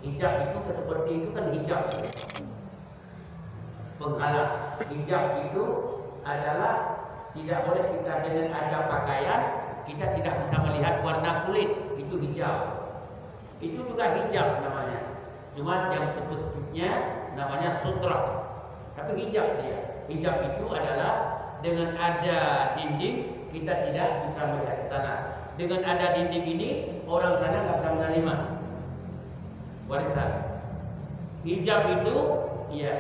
Hijab itu seperti itu kan hijab. Penghalang. Hijab itu adalah tidak boleh kita dengan ada pakaian kita tidak bisa melihat warna kulit. Itu hijab. Itu juga hijab namanya. Cuma yang spesifiknya namanya sutra. Tapi hijab dia. Hijab itu adalah dengan ada dinding kita tidak bisa melihat ke sana. Dengan ada dinding ini orang sana nggak bisa menerima warisan. Hijab itu ya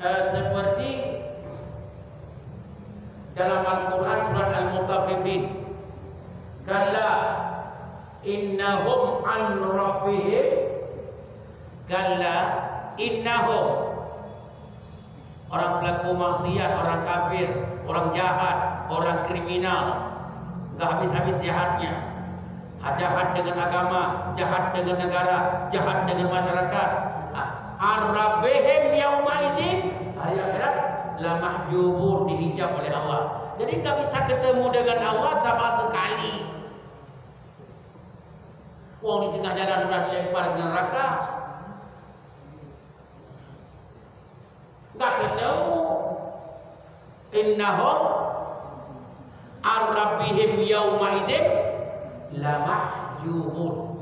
seperti dalam Al-Quran surat Al-Mutaffifin, kalla innahum an rabbihim, kalla innahum, orang pelaku maksiat, orang kafir, orang jahat, orang kriminal, nggak habis-habis jahatnya. Jahat dengan agama, jahat dengan negara, jahat dengan masyarakat. Ar-rabbihim yauma idzin, hari akhirat la mahjubun, dihijab oleh Allah. Jadi nggak bisa ketemu dengan Allah sama sekali. Wong di tengah jalan udah dilempar ke neraka, nggak ketemu. Innahum ar-rabbihim yauma idzin la mahjubun.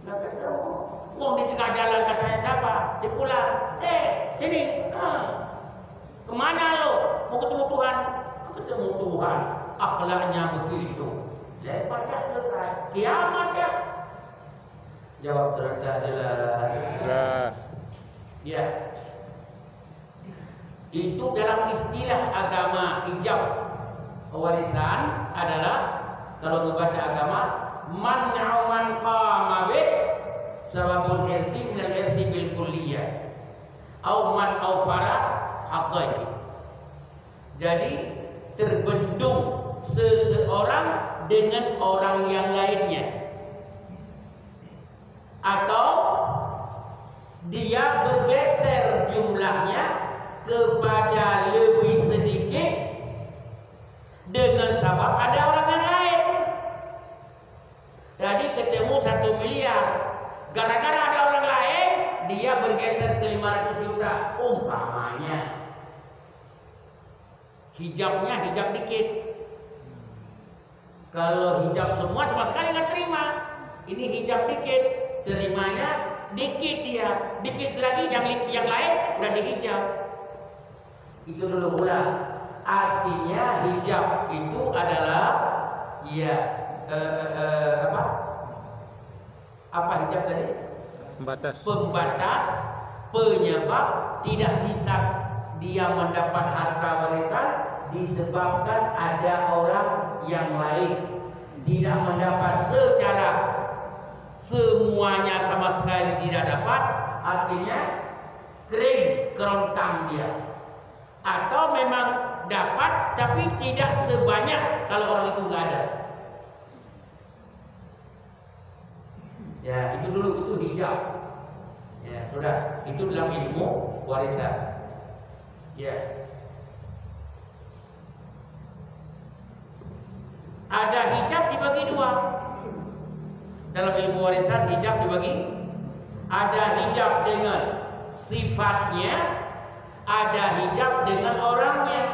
Nggak ketemu. Wong di tengah jalan katanya siapa? Si Fulan. Sini. Kemana lo? Mau ketemu Tuhan? Ketemu Tuhan. Akhlaknya begitu. Lempar dah selesai. Kiamat dah. Jawab serta jelas. Ya. Itu dalam istilah agama hijab. Warisan adalah kalau membaca agama man'u man qama bih sababul irsi minal irsi bil kulliyah au man awfara haqqaihi. Jadi terbendung seseorang dengan orang yang lainnya, atau dia bergeser jumlahnya kepada lebih sedikit dengan sebab ada orang yang lain. Jadi ketemu 1 miliar, gara-gara ada orang lain dia bergeser ke 500 juta umpamanya. Hijabnya hijab dikit. Kalau hijab semua sama sekali nggak terima. Ini hijab dikit, terimanya dikit dia. Dikit lagi yang lain udah dihijab. Itu dulu pula. Artinya hijab itu adalah ya apa hijab tadi? Pembatas penyebab tidak bisa dia mendapat harta warisan disebabkan ada orang yang lain, tidak mendapat secara semuanya sama sekali tidak dapat, artinya kering kerontang dia, atau memang dapat tapi tidak sebanyak kalau orang itu nggak ada. Ya itu dulu, itu hijab. Ya sudah, itu dalam ilmu warisan. Ya. Ada hijab dibagi dua. Dalam ilmu warisan hijab dibagi. Ada hijab dengan sifatnya, ada hijab dengan orangnya.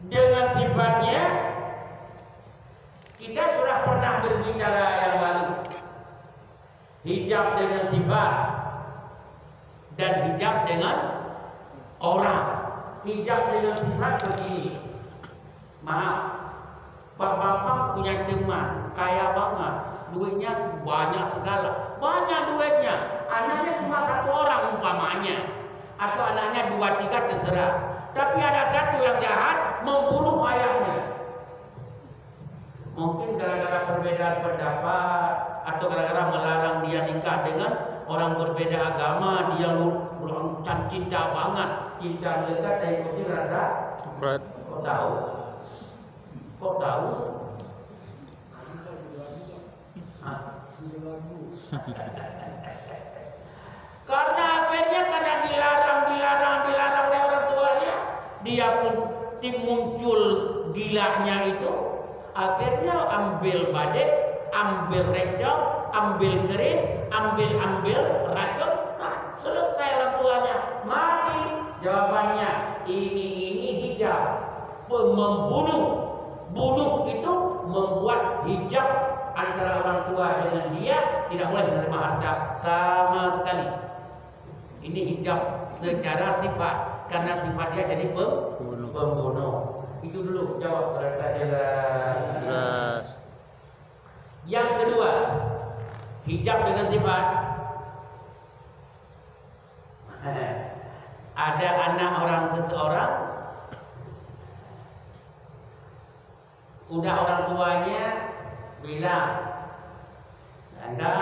Dengan sifatnya kita sudah pernah berbicara yang lalu. Hijab dengan sifat dan hijab dengan orang. Hijab dengan sifat begini. Maaf, bapak-bapak punya teman kaya banget, duitnya banyak segala, banyak duitnya. Anaknya cuma 1 orang umpamanya, atau anaknya 2, 3 terserah. Tapi ada satu yang jahat membunuh ayahnya. Mungkin gara-gara perbedaan pendapat, atau gara-gara melarang dia nikah dengan orang berbeda agama, dia cinta banget, cinta melekat dan ikuti rasa. Kok tahu? Kok tahu? Karena akhirnya karena dilarang dia pun muncul gilanya itu, akhirnya ambil badek, ambil recok, ambil keris, ambil racun, nah, selesai orang tuanya mati. Jawabannya ini hijab, membunuh itu membuat hijab antara orang tua dengan dia, tidak boleh menerima harta sama sekali. Ini hijab secara sifat, karena sifat dia jadi pembunuh. Itu dulu jawab serta jelas. Yang kedua, hijab dengan sifat. Ada anak orang seseorang, udah orang tuanya bilang, Anda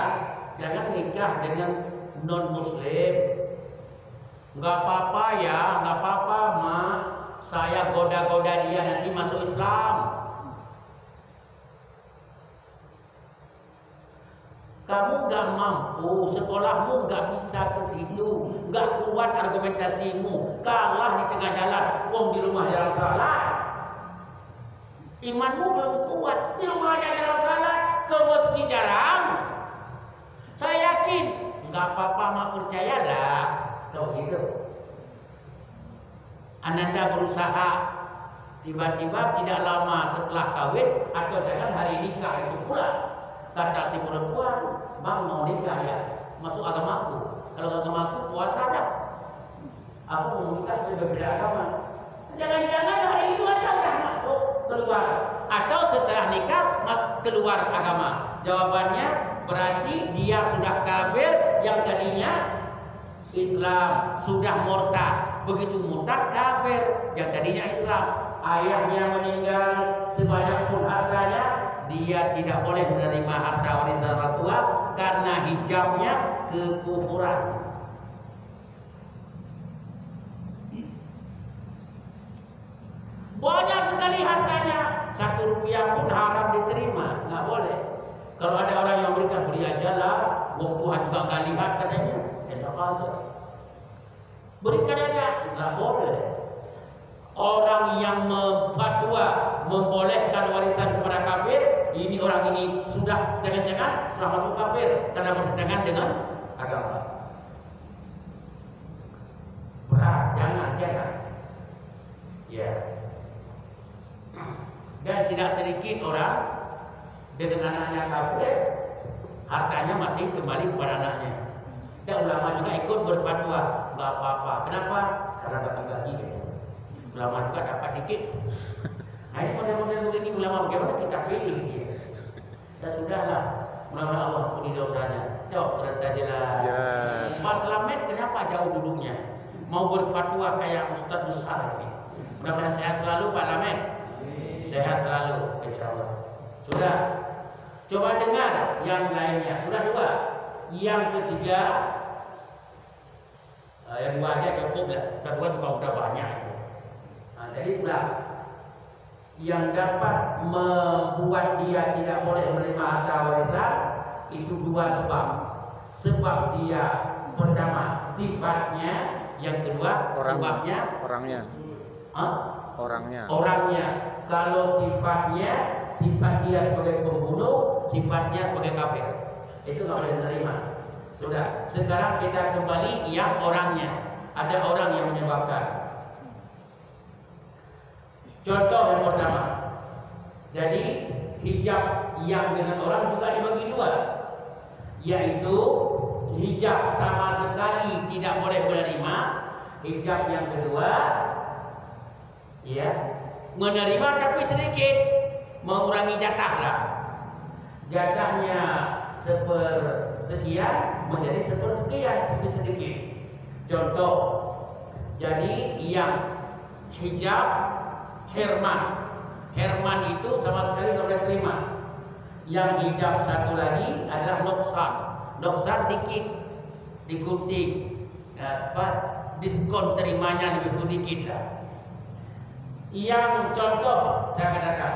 jangan nikah dengan non muslim. Nggak apa-apa ya, nggak apa-apa mak, saya goda-goda dia nanti masuk Islam. Kamu nggak mampu, sekolahmu nggak bisa ke situ, nggak kuat argumentasimu, kalah di tengah jalan, di rumah jarang salat. Imanmu belum kuat, di rumah jarang salat, ke meski jarang. Saya yakin, nggak apa-apa mak, percayalah. Tahu gitu. Ananda berusaha, tiba-tiba tidak lama setelah kawin atau jangan hari nikah itu pula. Kata si perempuan, bang mau nikah ya, masuk agamaku. Kalau agamaku puasa dah. Aku mau nikah sudah berbeda agama. Jangan-jangan hari itu aja udah masuk keluar, atau setelah nikah keluar agama. Jawabannya berarti dia sudah kafir, yang tadinya Islam, sudah murtad. Begitu murtad kafir, yang tadinya Islam. Ayahnya meninggal, sebanyak pun hartanya, dia tidak boleh menerima harta warisan orang tua karena hijabnya kekufuran. Banyak sekali hartanya, 1 rupiah pun haram diterima, nggak boleh. Kalau ada orang yang berikan, beri aja lah, Tuhan juga nggak lihat katanya, enak aja. Berikan aja, nggak boleh. Orang yang memfatwa membolehkan warisan kepada kafir, ini orang ini sudah jangan-jangan sudah masuk kafir karena bertentangan dengan agama. Berat, jangan. Ya. Dan tidak sedikit orang dengan anaknya kafir, hartanya masih kembali kepada anaknya. Dan ulama juga ikut berfatwa, nggak apa-apa. Kenapa? Karena bagi-bagi. Ulama juga dapat dikit. Nah ini model-model begini ulama bagaimana kita pilih dia? Ya sudahlah, mudah-mudahan Allah ampuni dosanya. Jawab serta jelas. Ya. Pak Slamet kenapa jauh duduknya? Mau berfatwa kayak ustaz besar ini. Mudah-mudahan sehat selalu Pak Lamet. Sehat selalu, insyaallah. Sudah. Coba dengar yang lainnya. Sudah 2. Yang ketiga, yang 2 aja cukup lah. Yang 2 juga udah banyak itu. Nah, jadi ulang, yang dapat membuat dia tidak boleh menerima harta warisan itu 2 sebab. Sebab dia pertama sifatnya, yang kedua sebabnya orangnya. Orangnya. Kalau sifatnya, sifat dia sebagai pembunuh, sifatnya sebagai kafir, itu nggak boleh menerima. Sudah. Sekarang kita kembali yang orangnya. Ada orang yang menyebabkan. Contoh yang pertama, jadi hijab yang dengan orang juga dibagi 2, yaitu hijab sama sekali tidak boleh menerima. Hijab yang kedua, ya, menerima tapi sedikit, mengurangi jatah lah. Jatahnya sepersekian menjadi sepersekian, sedikit. Contoh, jadi yang hijab Herman itu sama sekali tidak boleh terima. Yang hijab satu lagi adalah noksan dikit, digunting, diskon terimanya lebih sedikit lah. Yang contoh saya katakan,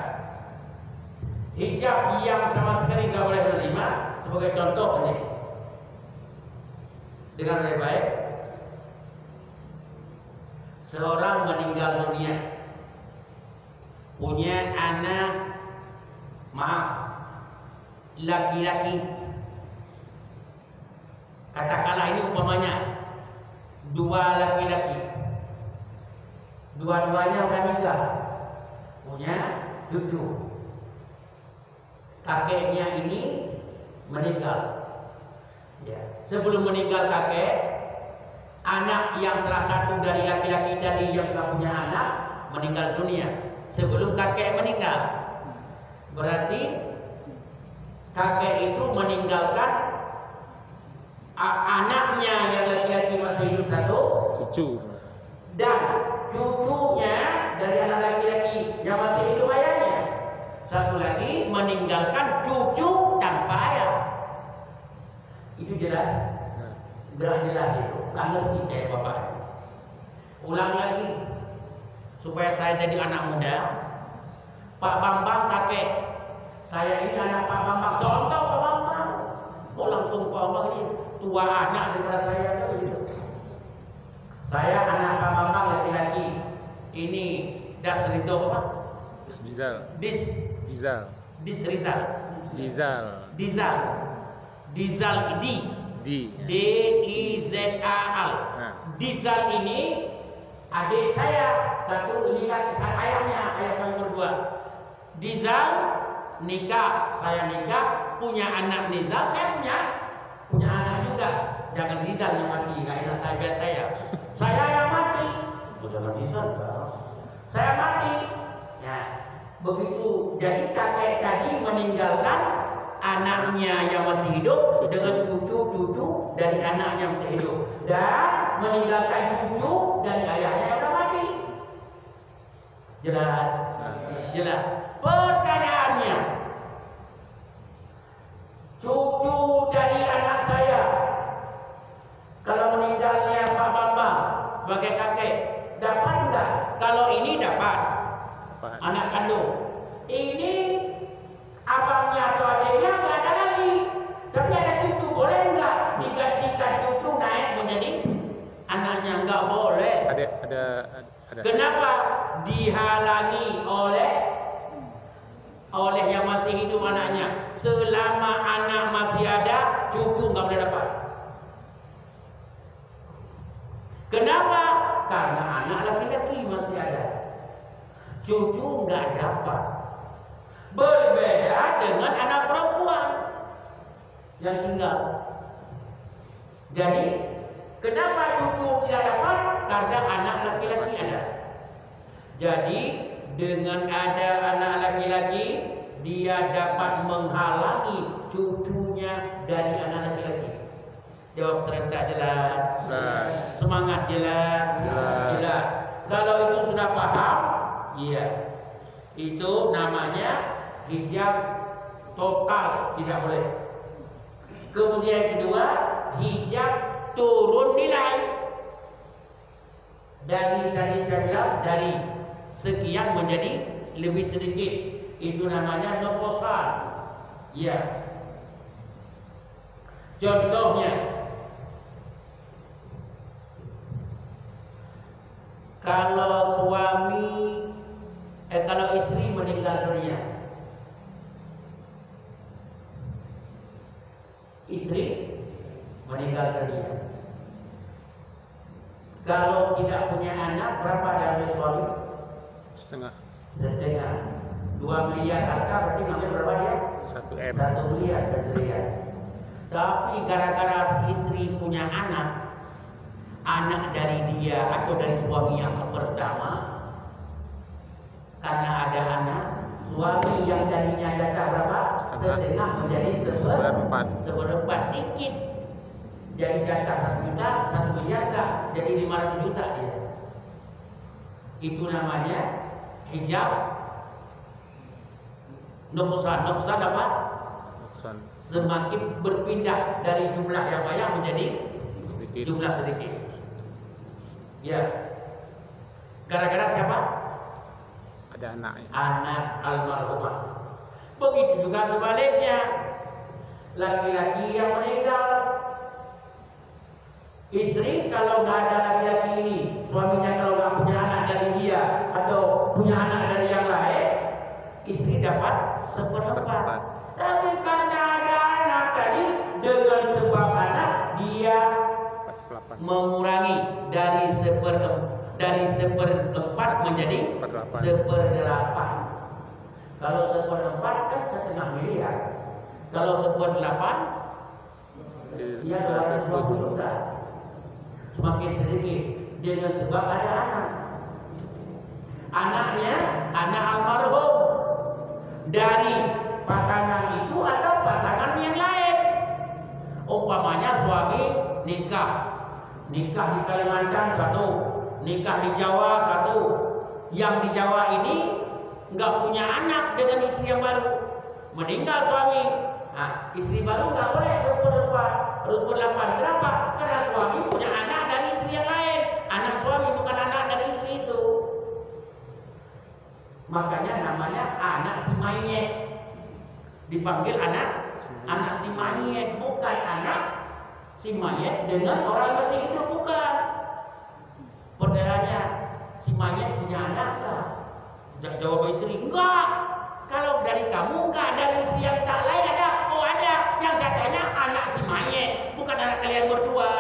hijab yang sama sekali tidak boleh menerima, sebagai contoh ini, dengan lebih baik. seorang meninggal dunia, punya anak, maaf, laki-laki. Katakanlah ini umpamanya dua laki-laki, dua-duanya udah nikah, punya cucu. Kakeknya ini meninggal. Ya. Sebelum meninggal kakek, anak yang salah satu dari laki-laki tadi yang telah punya anak meninggal dunia sebelum kakek meninggal. Berarti kakek itu meninggalkan anaknya yang laki-laki masih hidup satu, Cucu. dan cucunya dari anak laki-laki yang masih hidup ayahnya satu lagi, meninggalkan cucu tanpa ayah. Itu jelas? Udah jelas itu. Kan ngerti kayak bapak. Ulang lagi supaya saya jadi anak muda. Pak Bambang kakek, saya ini anak Pak Bambang. Contoh Pak Bambang. Kok langsung Pak Bambang ini tua anak daripada saya kan begitu. Saya anak Pak Bambang laki-laki. Ini Das Rito apa? Dizal. Dizal. Dizal D-I-Z-A-L. Dizal ini adik saya satu, ini kan ayahnya, ayah kami berdua. Dizal nikah, saya nikah, punya anak Nizal, saya punya anak juga. Jangan Dizal yang mati, nggak enak saya biar saya yang mati. Jangan Dizal, saya mati. Ya, begitu. Jadi kakek tadi meninggalkan anaknya yang masih hidup dengan cucu-cucu dari anaknya yang masih hidup, dan meninggalkan cucu dari ayahnya yang sudah mati. Jelas? Jelas. Pertanyaannya, cucu dari anak saya kalau meninggalnya Pak Bambang sebagai kakek dapat enggak? Kalau ini dapat, anak kandung. Ini abangnya atau adiknya nggak ada lagi, tapi ada cucu, boleh nggak digantikan cucu naik menjadi anaknya? Nggak boleh. Ada. Kenapa? Dihalangi oleh yang masih hidup anaknya. Selama anak masih ada, cucu nggak boleh dapat. Kenapa? Karena anak laki-laki masih ada, cucu nggak dapat. Berbeda dengan anak perempuan yang tinggal. Jadi kenapa cucu tidak dapat? Karena anak laki-laki ada. Jadi dengan ada anak laki-laki, dia dapat menghalangi cucunya dari anak laki-laki. Jawab serentak jelas? Semangat jelas? Jelas. Kalau itu sudah paham, iya. Itu namanya hijab total, tidak boleh. Kemudian yang kedua, hijab turun nilai. Dari tadi saya bilang dari sekian menjadi lebih sedikit. Itu namanya noposan. Ya. Contohnya, kalau kalau istri meninggal dunia, kalau tidak punya anak, berapa dari suami? Setengah. 2 miliar harta, berarti ngambil berapa dia? 1 M. 1 miliar. Tapi gara-gara si istri punya anak dari dia atau dari suami yang pertama, karena ada anak, suami yang tadinya jatah berapa? Setengah menjadi seperempat, dikit. Jadi jatah 1 juta, 1 miliar enggak, jadi 500 juta dia. Itu namanya hijab noposan. Noposan apa? Semakin berpindah dari jumlah yang banyak menjadi jumlah sedikit. Ya. Gara-gara siapa? Ada anaknya. Anak almarhumah. Begitu juga sebaliknya. Laki-laki yang meninggal, istri kalau nggak ada laki-laki ini, suaminya kalau nggak punya istri dapat seperempat. Tapi karena ada anak tadi, dengan sebab anak dia mengurangi dari seperempat menjadi seperdelapan. Kalau seperempat kan 1,5 miliar. Kalau seperdelapan ya 220 juta. Semakin sedikit dengan sebab ada anak. Anaknya anak almarhum dari pasangan itu atau pasangan yang lain. Umpamanya suami nikah di Kalimantan satu, nikah di Jawa satu. Yang di Jawa ini nggak punya anak dengan istri yang baru, meninggal suami. Nah, istri baru nggak boleh seperempat, harus berdelapan. Kenapa? Karena suami punya anak dari istri yang lain. Anak suami bukan anak dari istri itu. Makanya namanya anak si mayit. Dipanggil anak si mayit, bukan anak si mayit dengan orang masih hidup, bukan. Pertanyaannya, si mayit punya anak enggak? Jawab istri, enggak. Kalau dari kamu enggak, dari istri yang tak lain ada? Oh ada. Yang saya tanya anak si mayit, bukan anak kalian berdua.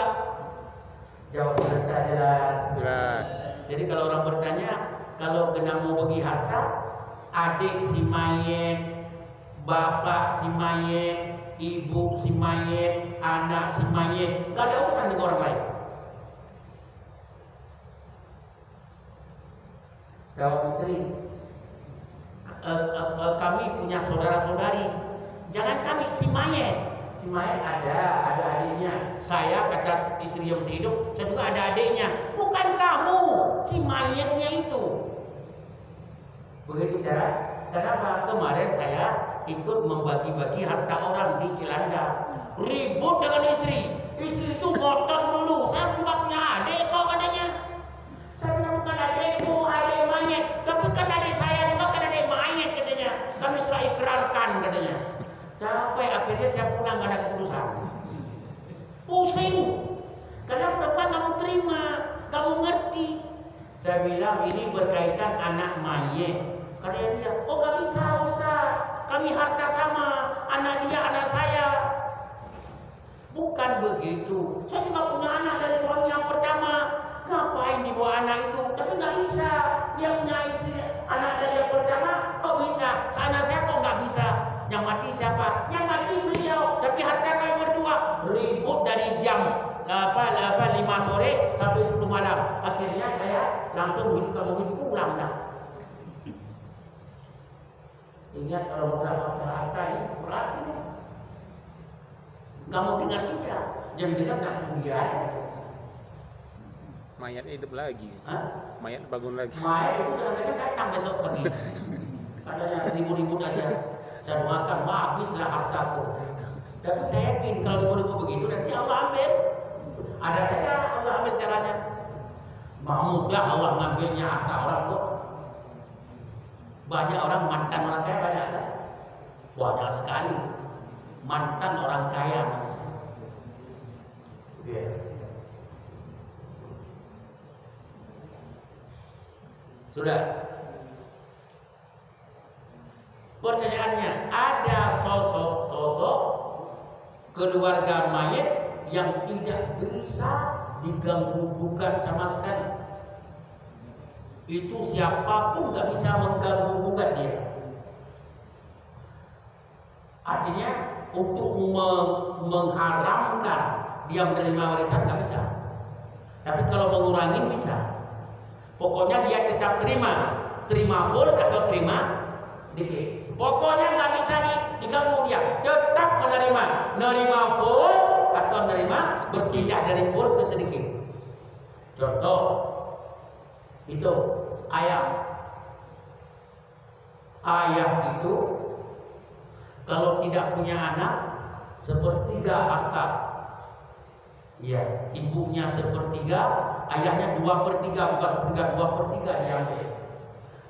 Jawab mereka jelas. Jadi kalau orang bertanya, kalau kena mau bagi harta, adik si mayit, bapak si mayit, ibu si mayit, anak si mayit, gak ada urusan dengan orang lain. Jawab istri, kami punya saudara-saudari, jangan kami si mayit ada adiknya. Saya kata istri yang masih hidup, saya juga ada adiknya. Bukan kamu, si mayitnya itu. Begitu cara. Kenapa? Kemarin saya ikut membagi-bagi harta orang di Cilanda. Ribut dengan istri. Istri itu ngotot dulu. Saya juga punya adik kok katanya. Saya bilang bukan adikmu, adik mayit. Tapi kan adik saya juga kan adik mayit katanya. Kami sudah ikrarkan katanya. Capek akhirnya saya pulang gak ada keputusan. Pusing. Karena perempuan kamu terima, kamu ngerti. Saya bilang ini berkaitan anak mayit. Katanya dia, oh gak bisa Ustaz, kami harta sama, anak dia anak saya. Bukan begitu. Saya juga punya anak dari suami yang pertama. Ngapain dibawa anak itu? Tapi gak bisa. Dia punya istri anak dari yang pertama, kok bisa? Anak saya kok gak bisa? Yang mati siapa? Yang mati beliau. Tapi harta kami berdua. Ribut dari jam 5 sore sampai 10 malam. Akhirnya saya langsung hidupkan mobil pulang dah. Ingat kalau masalah harta ini berat ini. Gak mau dengar kita, jangan dengar langsung dia aja. Mayat hidup lagi. Hah? Mayat bangun lagi. Mayat itu kadang-kadang datang besok pagi. Katanya ribut-ribut aja. Saya doakan, habislah hartaku. Tapi saya yakin kalau ribut-ribut begitu nanti Allah ambil. Ada saja Allah ambil caranya. Mudah Allah ngambilnya harta orang kok. Banyak orang mantan orang kaya banyak kan? Banyak sekali mantan orang kaya. Sudah. Pertanyaannya, ada sosok keluarga mayit yang tidak bisa diganggu-gugat sama sekali. Itu siapapun nggak bisa mengganggu-gugat dia. Artinya untuk mengharamkan dia menerima warisan nggak bisa. Tapi kalau mengurangi bisa. Pokoknya dia tetap terima full atau terima dikit. Pokoknya nggak bisa diganggu dia. Tetap nerima full atau menerima berpindah dari full ke sedikit. Contoh itu ayam itu kalau tidak punya anak sepertiga harta. Ya, ibunya sepertiga, ayahnya 2/3, bukan sepertiga, 2/3 diambil.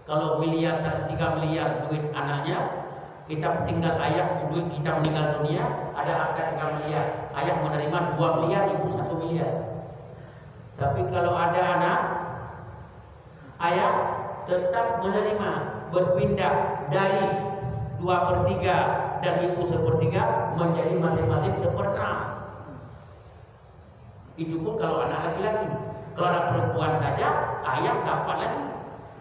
Kalau miliar 1/3 miliar duit anaknya, kita tinggal ayah, duit kita meninggal dunia, ada harta 3 miliar. Ayah menerima 2 miliar, ibu 1 miliar. Tapi kalau ada anak, ayah tetap menerima berpindah dari 2/3 dan ibu 1/3 menjadi masing-masing 1/6. Itu pun kalau anak laki-laki. Kalau anak perempuan saja, ayah dapat lagi.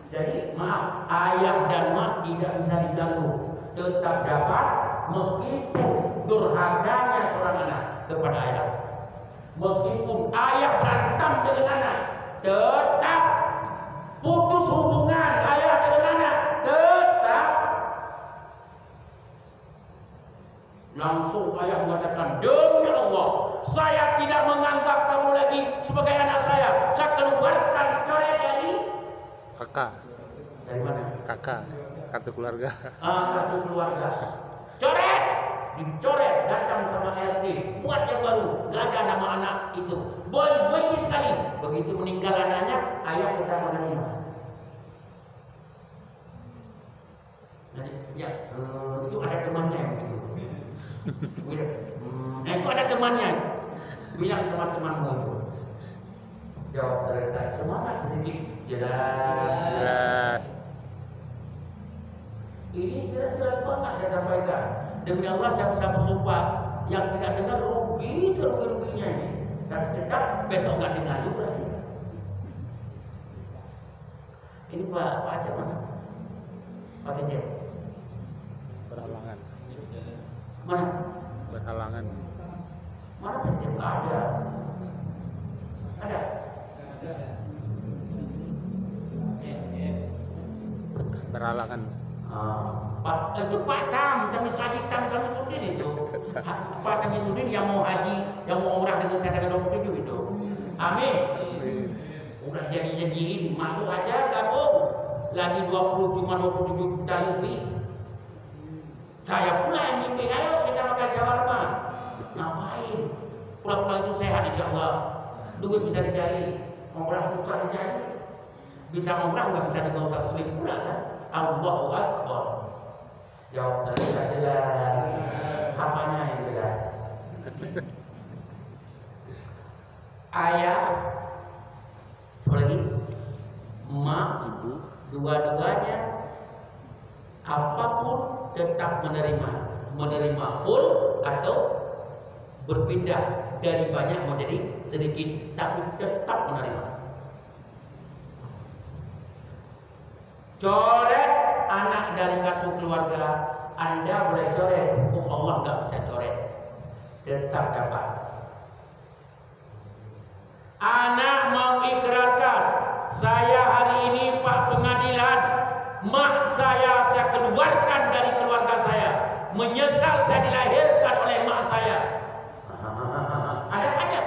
Jadi maaf, ayah dan mak tidak bisa diganggu, tetap dapat meskipun durhakanya seorang anak kepada ayah. Meskipun ayah berantem dengan anak, tetap putus hubungan ayah dengan anak, tetap langsung ayah mengatakan, demi Allah, saya tidak menganggap kamu lagi sebagai anak saya. Saya keluarkan coret dari Kakak. Dari mana? Kakak. Kartu keluarga. Kartu keluarga. Coret, dicoret, datang sama RT, buat yang baru, nggak ada nama anak itu. Benci sekali. Begitu meninggal anaknya, ayah kita menerima. Ya, itu ada temannya begitu. Itu ada temannya. Bilang sama temanmu itu. Jawab serta semangat sedikit. Jelas. Ini jelas banget saya sampaikan. Demi Allah saya bisa bersumpah, yang tidak dengar rugi serugi-ruginya ini. Tapi tetap besok nggak dengar juga. Ini Pak Aceh mana? Pak Cecep. Berhalangan. Mana? Berhalangan. Mana Pak Cecep? Ada. Ada. Berhalangan. Itu Pak Tamis Haji Tamisuddin itu. Pak Tamisuddin yang mau haji, yang mau umrah dengan saya tanggal 27 itu. Amin. Udah janjiin masuk aja gabung. Lagi 27 juta lebih. Saya pula yang mimpi, ayo kita makan shawarma. Ngapain? Pulang-pulang itu sehat insyaallah. Duit bisa dicari, umrah susah dicari. Bisa umrah nggak bisa dengan usah sulit pula kan? Allahu Akbar. Jawab saya jelas. Apanya yang jelas? Ayah, siapa lagi? Mak, ibu, dua-duanya apapun tetap menerima full atau berpindah dari banyak menjadi sedikit, tapi tetap menerima. Coret anak dari kartu keluarga, Anda boleh coret, hukum Allah nggak bisa coret, tetap dapat. Anak mau ikrarkan, saya hari ini Pak Pengadilan, mak saya keluarkan dari keluarga saya, menyesal saya dilahirkan oleh mak saya. Ada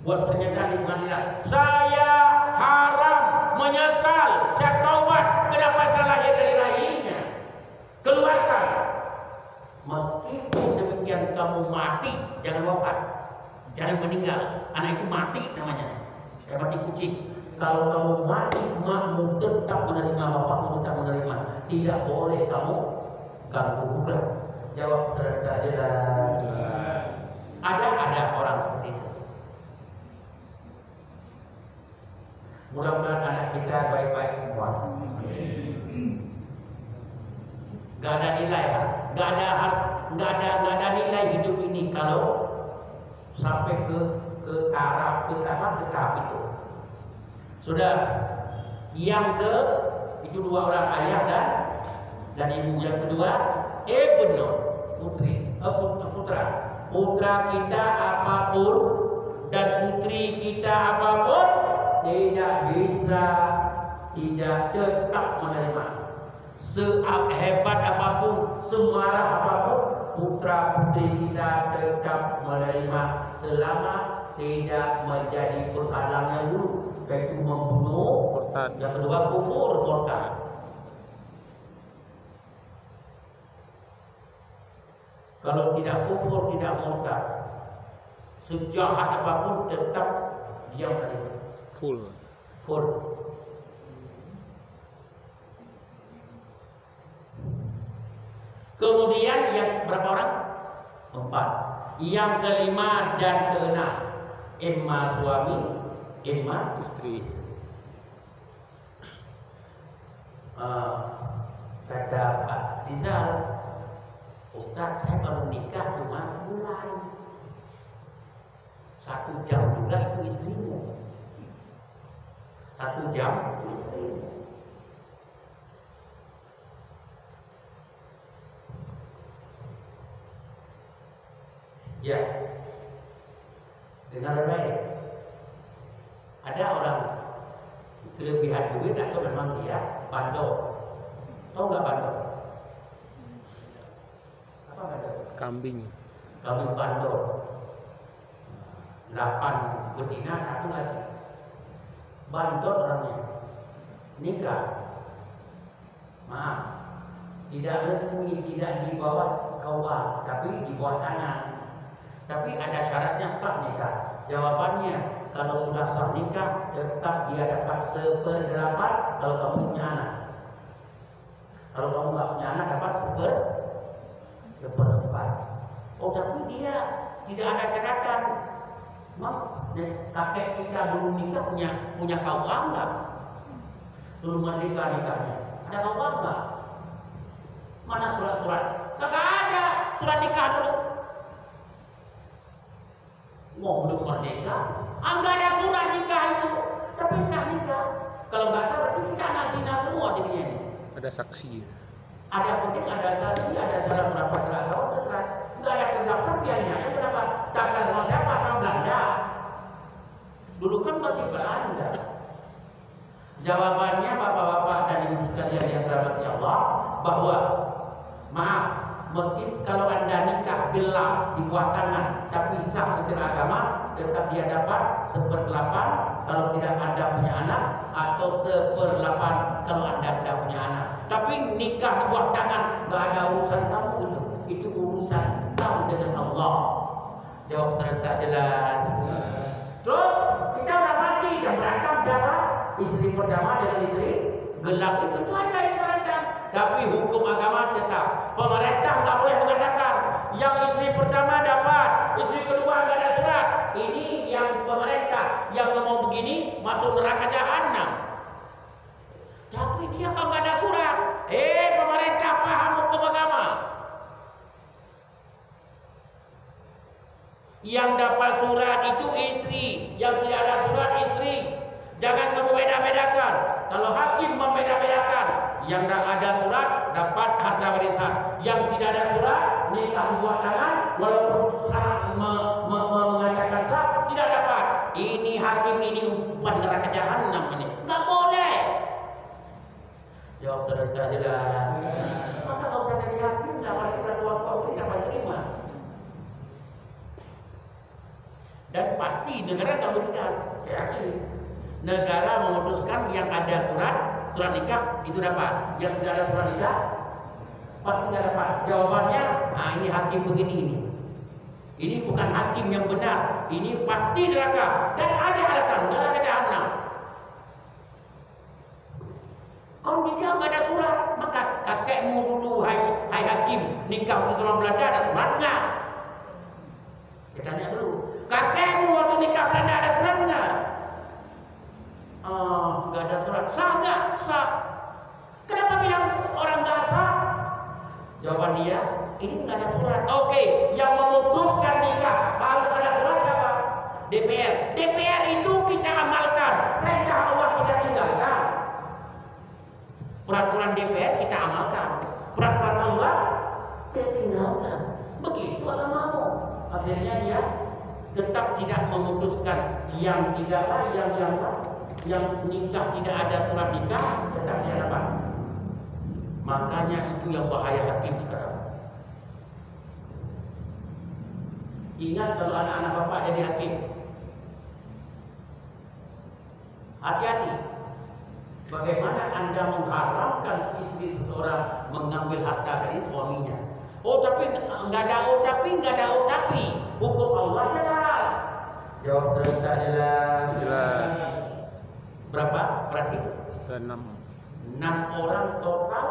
buat pernyataan di pengadilan, saya haram, menyesal, saya taubat, kenapa saya lahir dari rahimnya, keluarkan. Meskipun demikian kamu mati, jangan wafat, jangan meninggal. Anak itu mati namanya, kayak mati kucing. Kalau kamu mati, makmu tetap menerima, bapakmu tetap menerima. Tidak boleh kamu ganggu gugat. Jawab serta jelas. Ada orang seperti itu. Mudah-mudahan anak kita baik-baik semua. Gak ada nilai, gak ada nilai hidup ini kalau sampai ke tahap itu. Sudah, yang itu dua orang ayah dan ibu. Yang kedua, putra kita apapun dan putri kita apapun tidak bisa, tidak tetap menerima. Sehebat apapun, semarah apapun, putra putri kita tetap menerima selama tidak menjadi penghalangnya dulu, yaitu membunuh, yang kedua kufur, murtad. Kalau tidak kufur, tidak murtad, sejahat apapun tetap dia menerima. Full. Kemudian yang berapa orang? 4. Yang kelima dan keenam, imma suami, imma Istri. Kata Pak Rizal, Ustaz, saya baru nikah cuma sebulan. 1 jam juga itu istrimu. 1 jam itu istrimu. Ya, dengan baik. Ada orang kelebihan duit atau memang dia bandel. Tahu nggak bandel? Apa bandel? Kambing. Kambing bandel. 8 betina, 1 lagi. Bandel orangnya. Nikah. Maaf, tidak resmi, tidak di bawah KUA, tapi di bawah tanah. Tapi ada syaratnya sah nikah. Jawabannya, kalau sudah sah nikah, tetap dia dapat 1/8 kalau kamu punya anak. Kalau kamu nggak punya anak, dapat 1/4. Oh, tapi dia tidak ada catatan. Kakek kita dulu nikah punya KUA enggak? Sebelum merdeka nikahnya ada KUA enggak? Mana surat-surat? Kagak ada surat nikah dulu. Mau belum merdeka, enggak ada surat nikah itu, tapi sah nikah. Kalau nggak sah berarti kita anak zina semua jadinya ini. Ada saksi. Ada penting, ada saksi, ada syarat berapa syarat kau selesai. Nggak ada terdaftar biayanya berapa? Takkan mau saya pasal Belanda. Dulu kan masih Belanda. Jawabannya bapak-bapak dan ibu sekalian yang dirahmati Allah, bahwa maaf, meski kalau anda nikah gelap di bawah tangan tapi sah secara agama, tetap dia dapat 1/8 kalau tidak anda punya anak, atau 1/8 kalau anda tidak punya anak. Tapi nikah di bawah tangan nggak ada urusan kamu itu urusan kamu dengan Allah. Jawab serentak jelas. Terus kita udah mati, yang berantem siapa? Istri pertama dengan istri gelap itu aja yang berantem. Tapi hukum agama tetap. Pemerintah nggak boleh mengatakan yang istri pertama dapat, istri kedua nggak ada surat. Ini yang pemerintah yang ngomong begini masuk neraka jahanam. Tapi dia kalau nggak ada surat, pemerintah paham hukum agama. Yang dapat surat itu istri, yang tidak ada surat istri. Jangan kamu beda-bedakan. Kalau hakim membeda-bedakan, yang tidak ada surat dapat harta warisan, yang tidak ada surat nikah di bawah tangan walaupun syarat mengatakan sah tidak dapat. Ini hakim, ini umpan neraka jahanam ini. Nggak boleh. Jawab saudara jelas. Maka kalau usah jadi hakim, nggak boleh kita keluar siapa terima. Dan pasti negara akan berikan, saya yakin. Negara memutuskan yang ada surat nikah itu dapat, yang tidak ada surat nikah pasti tidak dapat. Jawabannya, ini hakim begini ini. Ini bukan hakim yang benar, ini pasti neraka dan ada alasan neraka jahanam. Kalau nikah nggak ada surat, maka kakekmu dulu, hai hakim, nikah di zaman Belanda ada surat nggak? Kita tanya dulu, kakekmu waktu nikah Belanda ada surat nggak? Nggak ada surat. Sah nggak? Sah. Kenapa bilang orang nggak sah? Jawaban dia, ini nggak ada surat. Oke, yang memutuskan nikah harus ada surat siapa? DPR. DPR itu kita amalkan. Perintah Allah kita tinggalkan. Peraturan DPR kita amalkan. Peraturan Allah kita tinggalkan. Begitu agamamu. Akhirnya dia tetap tidak memutuskan yang tidak yang nikah tidak ada surat nikah tetap tidak dapat. Makanya itu yang bahaya hakim sekarang. Ingat kalau anak-anak bapak jadi hakim, hati-hati. Bagaimana anda mengharamkan istri seseorang mengambil harta dari suaminya? Tapi nggak ada hukum Allah jelas. Jawab serentak jelas. Berapa? Berarti 6 orang total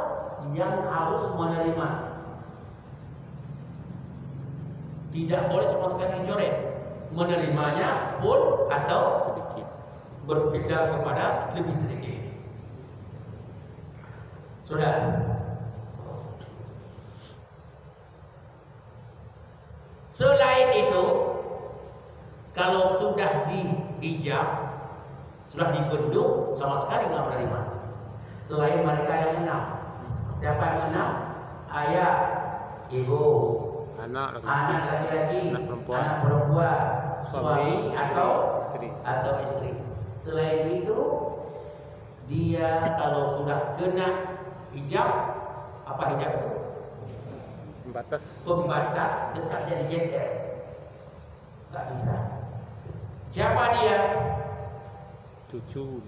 yang harus menerima. Tidak boleh sama sekali dicoret. Menerimanya full atau sedikit. berbeda kepada lebih sedikit. Sudah. Selain itu, kalau sudah dihijab, sudah dibendung, sama sekali nggak menerima. Selain mereka yang enam, siapa yang enam? Ayah, ibu, anak laki-laki, anak perempuan, suami atau istri. Selain itu, dia kalau sudah kena hijab, apa hijab itu? Pembatas dekatnya digeser, nggak bisa. Siapa dia? Cucu.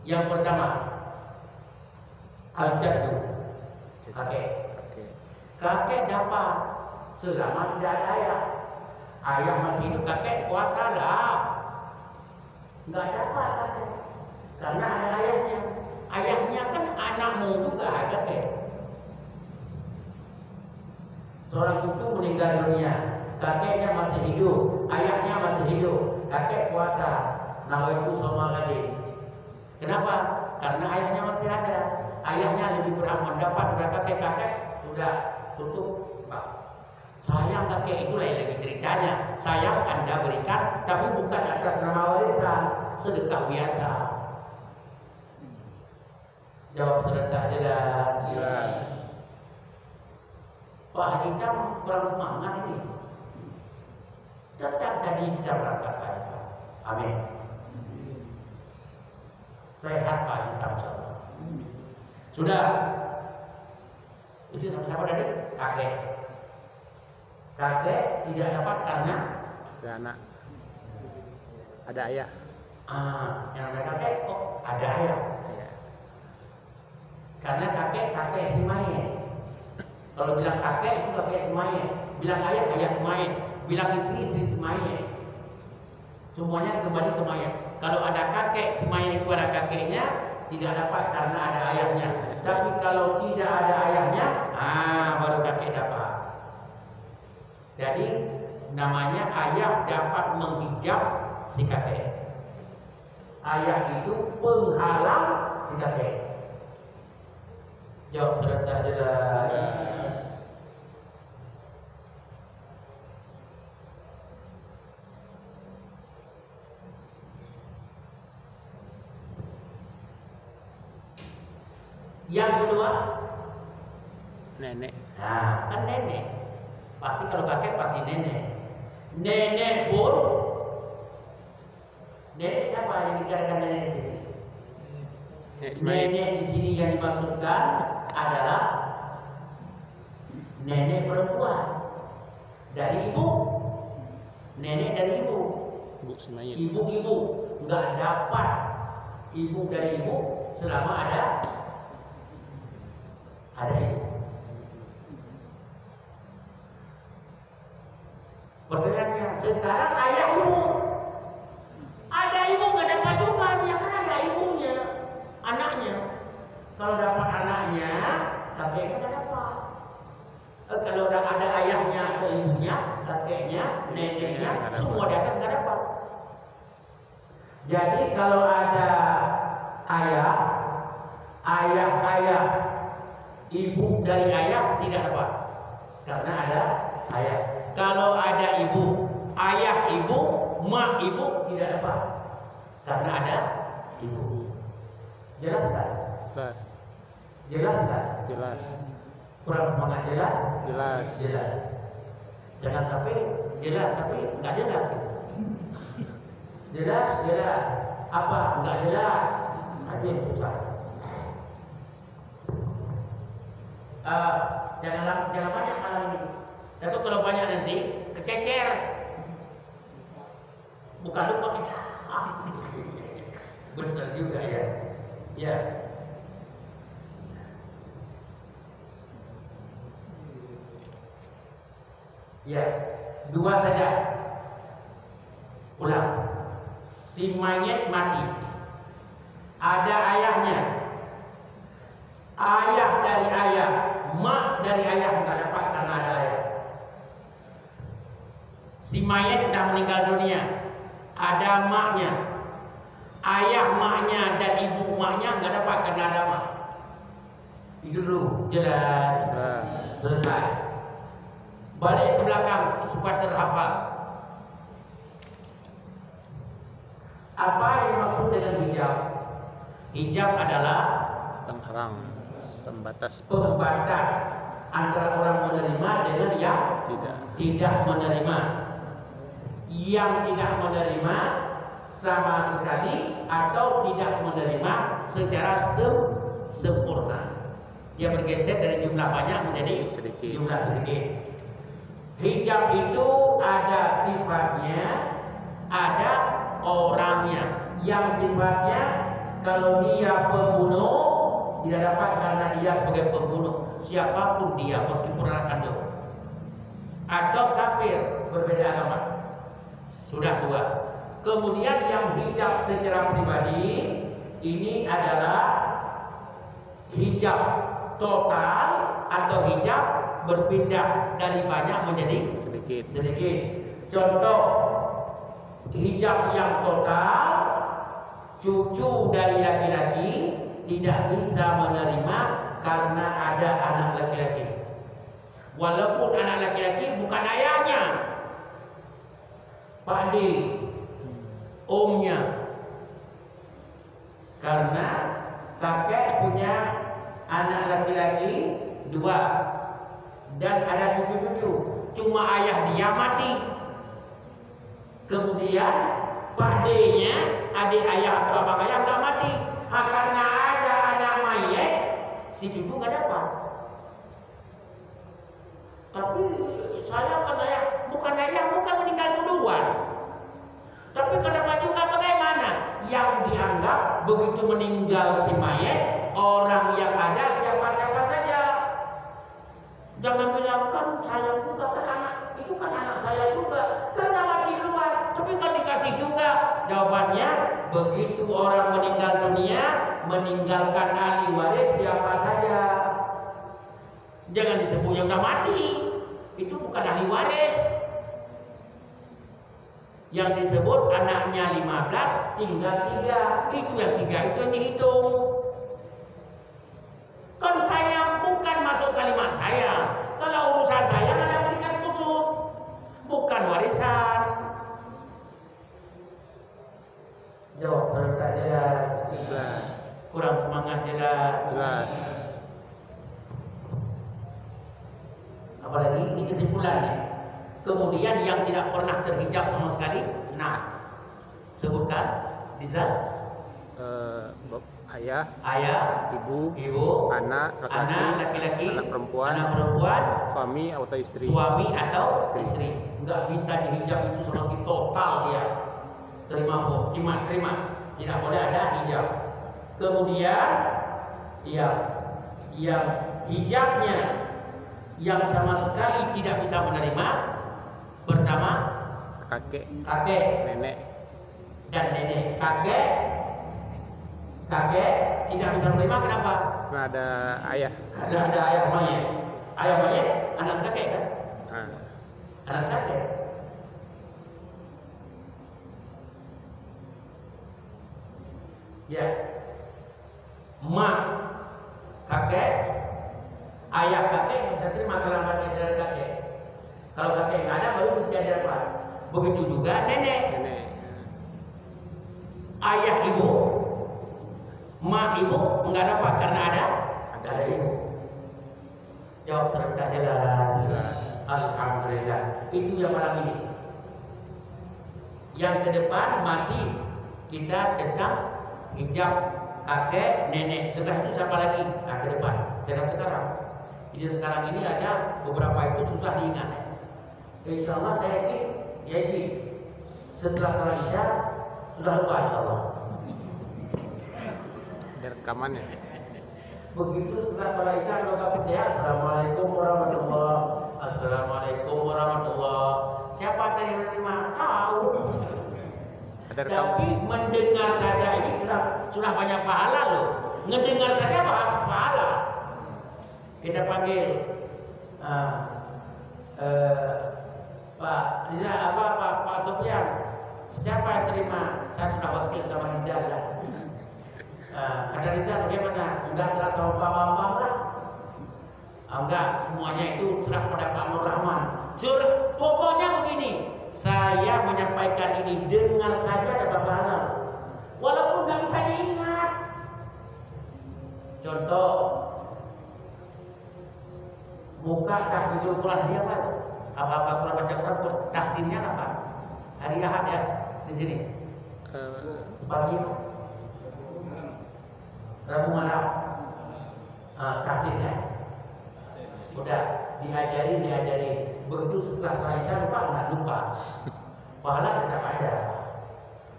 Yang pertama, al-jaddu, kakek. Kakek dapat selama tidak ada ayah. Ayah masih hidup, kakek puasa lah. Nggak dapat kakek, karena ada ayahnya. Ayahnya kan anakmu juga, kakek. Seorang cucu meninggal dunia, kakeknya masih hidup, ayahnya masih hidup, kakek puasa, nawaitu soma lagi. Kenapa? Karena ayahnya masih ada. Ayahnya lebih berhak mendapat daripada kakek sudah tutup. Sayang kakek, itu lain lagi ceritanya. Sayang Anda berikan, tapi bukan atas nama warisan, sedekah biasa. Jawab sedekah jelas. Pak Hikam kurang semangat ini. Tetap tadi kita berangkat Pak Hikam. Amin. Sehat Pak Hikam. Sudah. Itu siapa tadi? Kakek. Kakek tidak dapat karena ada anak, ada ayah. Yang ada kakek kok ada ayah. Karena kakek Ismail. Kalau bilang kakek itu kakek Ismail, bilang ayah Ismail, bilang istri Ismail. Semuanya kembali ke mayat. Kalau ada kakek Ismail itu ada kakeknya, tidak dapat karena ada ayahnya. Tapi kalau tidak ada ayahnya, baru kakek dapat. Jadi namanya ayah dapat menghijab si kakek. Ayah itu penghalang si kakek. Jawab serentak jelas. Yang kedua, nenek. Nah, kan nenek. Pasti kalau kakek pasti nenek. Nenek pun. Nenek siapa yang dikatakan nenek di sini? Nenek di sini yang dimaksudkan adalah nenek perempuan dari ibu. Nenek dari ibu. Ibu nggak dapat ibu dari ibu selama ada ibu. Pertanyaannya, sekarang ayah ibu, ada ibu nggak dapat juga, dia kan ada ibunya, anaknya. Kalau dapat anaknya, kakeknya nggak dapat. Kalau udah ada ayahnya atau ibunya, kakeknya, neneknya, semua di atas nggak dapat. Jadi kalau ada ayah, ibu dari ayah tidak dapat karena ada ayah. Kalau ada ibu, ayah ibu, mak ibu tidak dapat karena ada ibu. Jelas tak? Jelas. Jelas tak? Jelas. Kurang semangat jelas? Jelas. Jelas. Jangan sampai jelas tapi nggak jelas gitu. Jelas. Apa? Nggak jelas. Ada yang susah. Jangan banyak hal ini. Tapi kalau banyak nanti kececer. Bukan lupa benar juga ya. Ya. Ya, dua saja. Ulang. Si mayat mati. Ada ayahnya. Ayah dari ayah, mak dari ayah nggak dapat karena ada ayah. Si mayat sudah meninggal dunia, ada maknya, ayah maknya dan ibu maknya nggak dapat karena ada mak. Itu dulu, jelas. Nah, Selesai. Balik ke belakang supaya terhafal. Apa yang maksud dengan hijab? Hijab adalah penghalang, pembatas pembatas antara orang menerima dengan yang tidak menerima. Yang tidak menerima sama sekali atau tidak menerima secara sempurna. Dia bergeser dari jumlah banyak menjadi jumlah sedikit. Hijab itu ada sifatnya, ada orangnya. Yang sifatnya kalau dia pembunuh tidak dapat karena dia sebagai pembunuh, siapapun dia meskipun anak kandung. Atau kafir berbeda agama. Sudah dua. Kemudian yang hijab secara pribadi ini adalah hijab total atau hijab berpindah dari banyak menjadi sedikit. Contoh hijab yang total, cucu dari laki-laki tidak bisa menerima karena ada anak laki-laki. Walaupun anak laki-laki bukan ayahnya, Pak D, omnya. Karena kakek punya anak laki-laki 2 dan ada cucu-cucu. Cuma ayah dia mati. Kemudian Pak D-nya, adik ayah atau abang ayah nggak mati. Karena ada anak mayat, si cucu nggak dapat. Tapi saya kan ayah, bukan meninggal duluan. Tapi kenapa juga bagaimana? Yang dianggap begitu meninggal si mayat, orang yang ada siapa-siapa saja. Jangan bilang kan saya juga kan anak, itu kan anak saya juga. Karena mati duluan, tapi kan dikasih juga. Jawabannya, begitu orang meninggal dunia, meninggalkan ahli waris siapa saja. Jangan disebut yang udah mati, itu bukan ahli waris. Yang disebut anaknya 15, tinggal 3. Itu yang 3 itu yang dihitung. Kan saya bukan masuk kalimat saya. Kalau urusan saya ada berikan khusus, bukan warisan. Jawab serta jelas. Kurang semangat jelas. Apalagi ini kesimpulannya. Kemudian yang tidak pernah terhijab sama sekali, nah, sebutkan, Rizal. Ayah, ibu, anak laki-laki, anak perempuan, suami atau istri. Enggak bisa dihijab itu sama total dia. Terima, tidak boleh ada hijab. Kemudian, yang hijabnya yang sama sekali tidak bisa menerima. Pertama, kakek, nenek, dan nenek. Kakek tidak bisa menerima, kenapa? Karena ada ayah. Karena ada ayah mayat. Ayah mayat anak kakek kan? Anak kakek. Ya. Mak kakek, ayah kakek yang bisa terima kalau mati dari kakek. Kalau kakek nggak ada baru tidak dapat. Begitu juga nenek. Ayah ibu, mak ibu nggak dapat karena ada ibu. Jawab serta jelas. Alhamdulillah. Itu yang malam ini. Yang ke depan masih kita tentang hijab kakek, nenek. Setelah itu siapa lagi? Nah, ke depan. Jangan sekarang. Jadi sekarang ini aja beberapa itu susah diingat. Insya Allah saya yakin setelah salat Isya sudah lupa insya Allah. Ada rekamannya. Begitu setelah salat Isya kalau nggak percaya, Assalamualaikum warahmatullahi. Assalamualaikum warahmatullahi. Siapa tadi menerima? Tahu. Tapi mendengar saja ini sudah banyak pahala loh. Ngedengar saja pahala. Kita panggil Pak Rizal, Pak Sofyan. Siapa yang terima? Saya sudah wakil sama Rizal lah. Kata Rizal bagaimana? Udah serah sama Pak Bambang lah. Enggak, semuanya itu curah pada Pak Nur Rahman. Curah, pokoknya begini, saya menyampaikan ini dengar saja dapat pahala, walaupun nggak bisa diingat. Contoh, muka tahfidzul Quran dia apa tuh? Apa Quran baca Quran, tahsinnya apa? Hari Ahad ya di sini. Pagi, Rabu malam, tahsinnya. Udah diajarin, begitu setelah selesai lupa. Pahala tetap ada,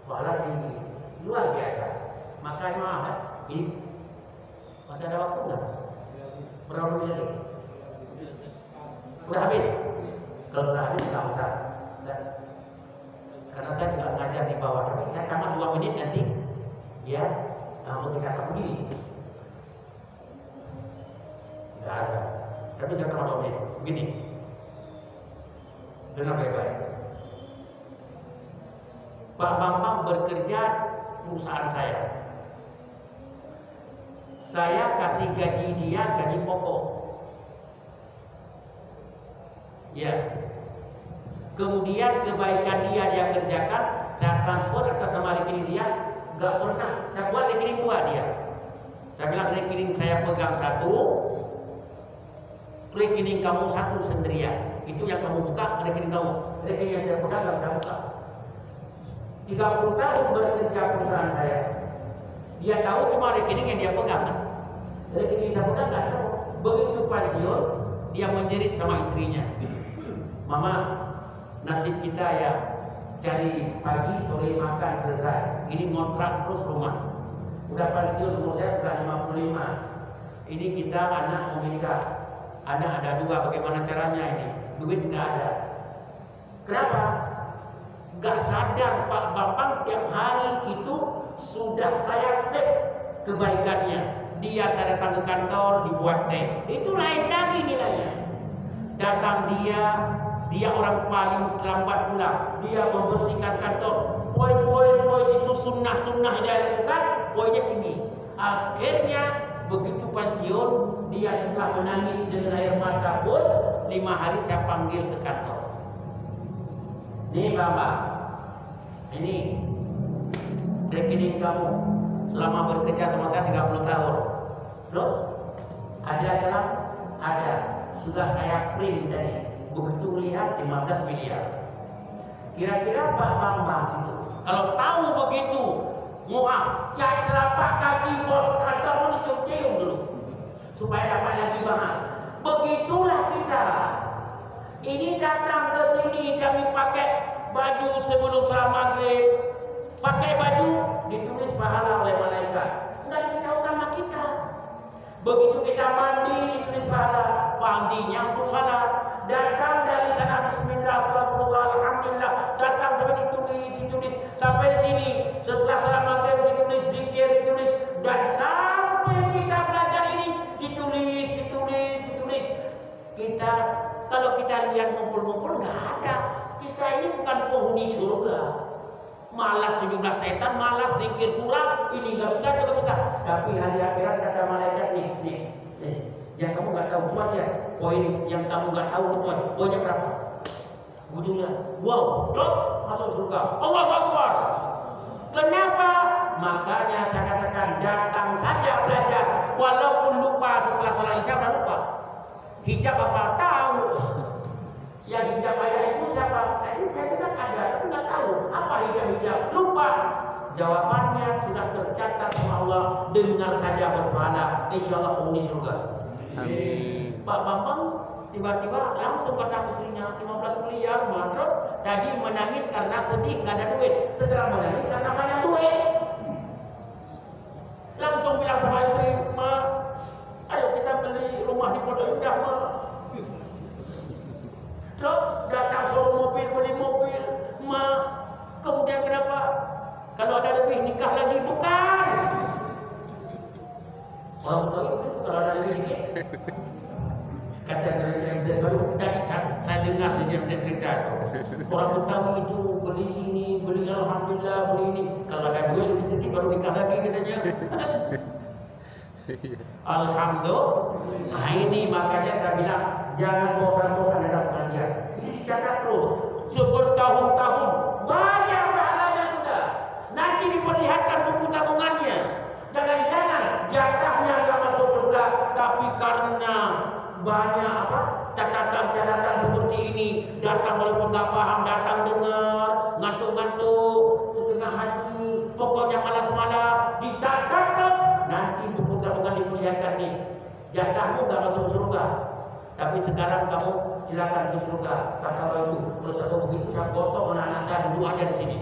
pahala tinggi, luar biasa. Makanya Ahad ini masih ada waktu nggak? Berapa menit lagi? Udah habis? Kalau sudah habis nggak usah. Karena saya tidak ngajar di bawah, tapi saya tamat 2 menit nanti, ya langsung dikatakan begini. Nggak asal. Tapi saya tamat 2 menit. Begini. Dengar baik-baik. Pak Bambang bekerja perusahaan saya. Saya kasih gaji dia, gaji pokok. Ya. Kemudian kebaikan dia kerjakan, saya transfer atas nama rekening dia, gak pernah. Saya buat rekening 2 dia. Saya bilang rekening saya pegang 1, rekening kamu 1 sendirian. Itu yang kamu buka, rekening kamu. Rekening yang saya pegang gak bisa buka. 30 tahun bekerja perusahaan saya. Dia tahu cuma rekening yang dia pegang. Rekening yang saya pegang gak tahu. Begitu pensiun, dia menjerit sama istrinya. Mama, nasib kita ya cari pagi sore makan selesai. Ini ngontrak terus rumah. Udah pensiun, umur saya sudah 55. Ini kita anak mau menikah. Anak ada 2, bagaimana caranya ini? Duit nggak ada. Kenapa? Gak sadar Pak Bambang tiap hari itu sudah saya save kebaikannya. Dia saya datang ke kantor dibuat teh. Itu lain lagi nilainya. Datang dia orang paling lambat pulang. Dia membersihkan kantor. Poin-poin itu sunnah-sunnah dia lakukan, poinnya tinggi. Akhirnya begitu pensiun, dia setelah menangis dengan air mata pun 5 hari saya panggil ke kantor. Nih Bapak, ini rekening kamu selama bekerja sama saya 30 tahun. Terus ada dalam? Ada. Sudah saya print tadi. Begitu melihat 15 miliar. Kira-kira Pak Bambang itu kalau tahu begitu, cat telapak kaki bos kantor pun dicium-cium dulu supaya dapat lagi banget. Begitulah kita. Ini datang ke sini kami pakai baju sebelum salat maghrib, pakai baju ditulis pahala oleh malaikat. Enggak ditahu nama kita. Begitu kita mandi ditulis pahala, mandinya untuk salat. Datang dari sana bismillah, astagfirullah, alhamdulillah, datang sampai ditulis sampai di sini. Setelah salat maghrib ditulis zikir, ditulis, dan sampai kita belajar ini ditulis. Kita kalau kita lihat ngumpul-ngumpul nggak ada. Kita ini bukan penghuni surga. Malas 17 setan, malas zikir kurang, ini nggak bisa, juga bisa. Tapi hari akhirat kata malaikat nih, yang kamu nggak tahu, cuma ya poin yang kamu nggak tahu, poinnya berapa? Ujungnya, wow, terus masuk surga. Allahu Akbar. Kenapa? Makanya saya katakan datang saja belajar, walaupun lupa setelah salat isya udah lupa. Hijab apa tahu? Yang hijab ayah itu siapa? Tadi saya dengar ada, tapi nggak tahu apa hijab. Lupa. Jawabannya sudah tercatat sama Allah. Dengar saja berpahala. Insya Allah penghuni surga. Amin. Pak Bambang tiba-tiba langsung kata istrinya 15 miliar. Terus tadi menangis karena sedih nggak ada duit. Setelah menangis karena banyak duit. Langsung bilang sama istri, Ma, ayo kita beli rumah di Pondok Indah, Ma. Terus datang suruh mobil, beli mobil, Ma. Kemudian kenapa? Kalau ada lebih nikah lagi, bukan? Orang tua itu kalau ada lebih dikit. Kata yang baru tadi saya dengar dia cerita itu. Orang Betawi itu beli ini, beli alhamdulillah, beli ini. Kalau ada duit lebih sedikit baru nikah lagi katanya. Alhamdulillah. Nah ini makanya saya bilang jangan bosan-bosan dalam pengajian. Ini dicatat terus bertahun-tahun, banyak pahalanya sudah. Nanti diperlihatkan buku tabungannya. Jangan-jangan jatahnya nggak masuk surga, tapi karena banyak catatan-catatan seperti ini, datang walaupun nggak paham, datang dengar, ngantuk-ngantuk, setengah hati, pokoknya malas-malas, dicatat terus. Nanti buku tabungan diperlihatkan nih, jatahmu nggak masuk surga, tapi sekarang kamu silakan ke surga. Kata orang itu, terus aku begitu saya gotong anak-anak saya duduk aja di sini.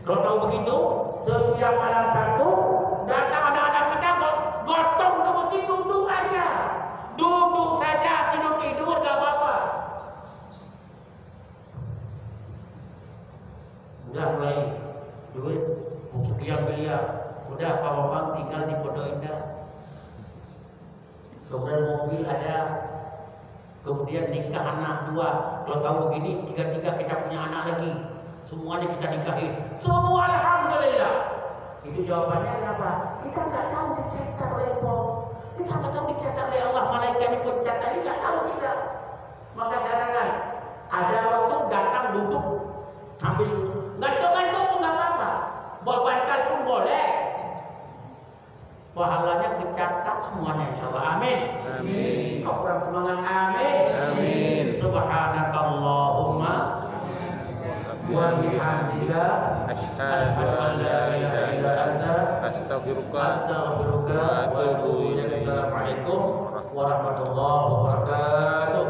Kalau tahu begitu, setiap malam satu datang anak-anak kita gotong ke mesin, duduk aja, duduk saja, tidur gak apa-apa. Udah mulai duit sekian miliar, udah Pak Bambang tinggal di Pondok Indah. Kemudian mobil ada, kemudian nikah anak 2. Kalau tahu begini, 3 kita punya anak lagi, semuanya kita nikahin. Semua alhamdulillah. Itu jawabannya kenapa? Kita nggak tahu dicatat oleh bos, kita nggak tahu dicatat oleh Allah, malaikat pun catat, nggak tahu kita. Maka sarankan, ada waktu datang duduk sambil gantung-gantung nggak apa-apa, bawa bantal pun boleh. Pahalanya kecatat semuanya insyaallah. Amin. Amin. Kau kurang semangat. Amin. Amin. Subhanakallahumma wa bihamdika Asyhadu an la ilaha illa anta astaghfiruka wa atubu ilaik. Assalamualaikum warahmatullahi wabarakatuh.